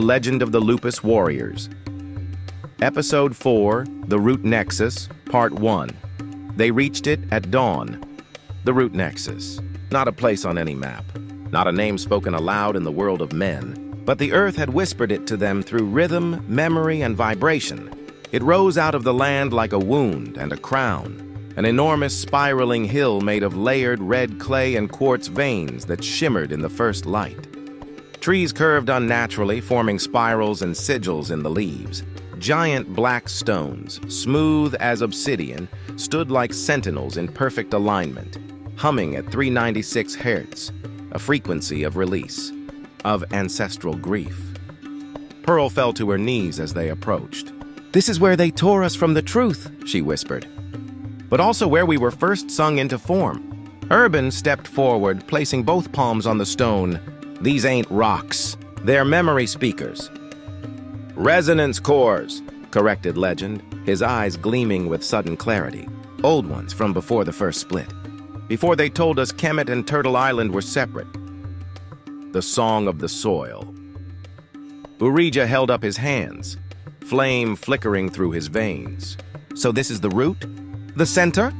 Legend of the Lupus Warriors. Episode 4, The Root Nexus, Part 1. They reached it at dawn. The Root Nexus. Not a place on any map. Not a name spoken aloud in the world of men. But the earth had whispered it to them through rhythm, memory, and vibration. It rose out of the land like a wound and a crown. An enormous spiraling hill made of layered red clay and quartz veins that shimmered in the first light. Trees curved unnaturally, forming spirals and sigils in the leaves. Giant black stones, smooth as obsidian, stood like sentinels in perfect alignment, humming at 396 Hz, a frequency of release, of ancestral grief. Pearl fell to her knees as they approached. "This is where they tore us from the truth," she whispered. "But also where we were first sung into form." Urban stepped forward, placing both palms on the stone. "These ain't rocks. They're memory speakers." "Resonance cores," corrected Legend, his eyes gleaming with sudden clarity. "Old ones from before the first split. Before they told us Kemet and Turtle Island were separate." The song of the soil. Urija held up his hands, flame flickering through his veins. "So this is the root? The center?"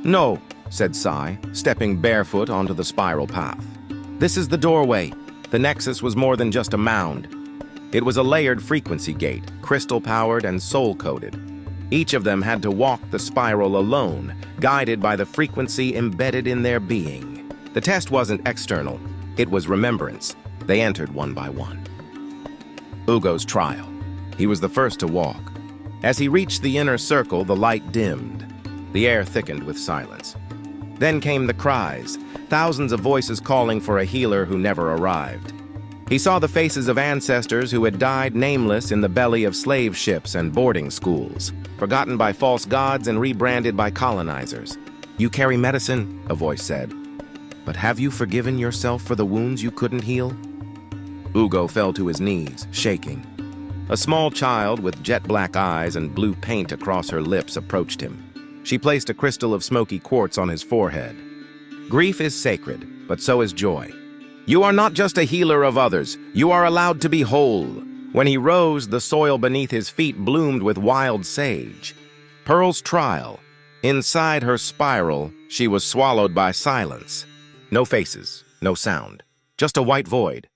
"No," said Sai, stepping barefoot onto the spiral path. "This is the doorway." The Nexus was more than just a mound. It was a layered frequency gate, crystal-powered and soul-coded. Each of them had to walk the spiral alone, guided by the frequency embedded in their being. The test wasn't external, it was remembrance. They entered one by one. Ugo's trial. He was the first to walk. As he reached the inner circle, the light dimmed. The air thickened with silence. Then came the cries, thousands of voices calling for a healer who never arrived. He saw the faces of ancestors who had died nameless in the belly of slave ships and boarding schools, forgotten by false gods and rebranded by colonizers. "You carry medicine," a voice said. "But have you forgiven yourself for the wounds you couldn't heal?" Ugo fell to his knees, shaking. A small child with jet-black eyes and blue paint across her lips approached him. She placed a crystal of smoky quartz on his forehead. "Grief is sacred, but so is joy. You are not just a healer of others, you are allowed to be whole." When he rose, the soil beneath his feet bloomed with wild sage. Pearl's trial. Inside her spiral, she was swallowed by silence. No faces, no sound, just a white void.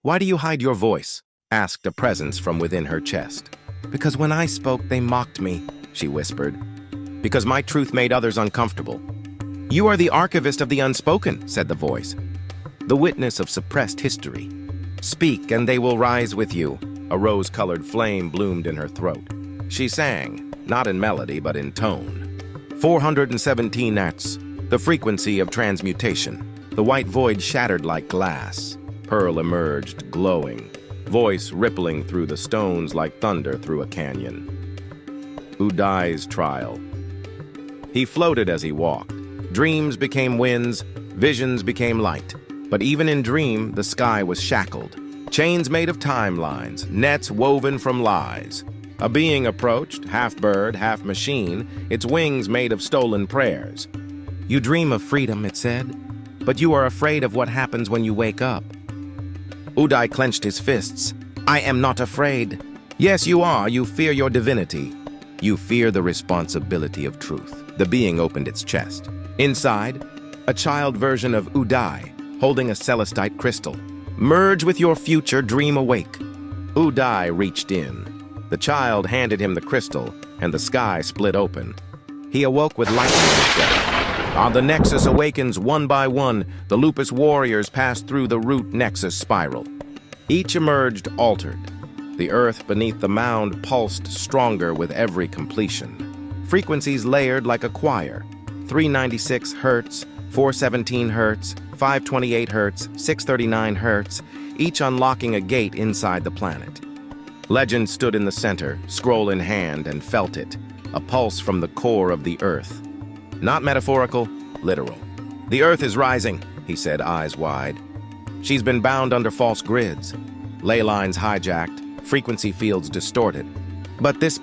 "Why do you hide your voice?" asked a presence from within her chest. "Because when I spoke, they mocked me," she whispered. "Because my truth made others uncomfortable." "You are the archivist of the unspoken," said the voice. "The witness of suppressed history. Speak, and they will rise with you." A rose-colored flame bloomed in her throat. She sang, not in melody, but in tone. 417 Hz, the frequency of transmutation. The white void shattered like glass. Pearl emerged, glowing, voice rippling through the stones like thunder through a canyon. Udai's trial. He floated as he walked. Dreams became winds, visions became light. But even in dream, the sky was shackled. Chains made of timelines, nets woven from lies. A being approached, half bird, half machine, its wings made of stolen prayers. "You dream of freedom," it said, "but you are afraid of what happens when you wake up." Udai clenched his fists. "I am not afraid." "Yes, you are. You fear your divinity. You fear the responsibility of truth." The being opened its chest. Inside, a child version of Udai, holding a celestite crystal. "Merge with your future, dream awake." Udai reached in. The child handed him the crystal, and the sky split open. He awoke with lightning strike. The Nexus awakens one by one. The Lupus Warriors passed through the Root Nexus spiral. Each emerged altered. The earth beneath the mound pulsed stronger with every completion. Frequencies layered like a choir. 396 Hz, 417 Hz, 528 Hz, 639 Hz, each unlocking a gate inside the planet. Legend stood in the center, scroll in hand, and felt it, a pulse from the core of the earth. Not metaphorical, literal. "The earth is rising," he said, eyes wide. "She's been bound under false grids, ley lines hijacked, frequency fields distorted. But this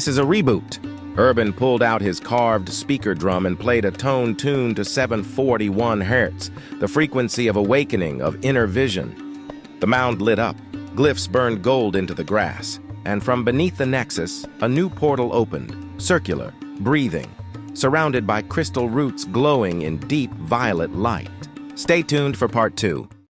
is a reboot." Urban pulled out his carved speaker drum and played a tone tuned to 741 Hz, the frequency of awakening, of inner vision. The mound lit up, Glyphs burned gold into the grass, and from beneath the Nexus, a new portal opened, circular, breathing, surrounded by crystal roots glowing in deep violet light. Stay tuned for part 2.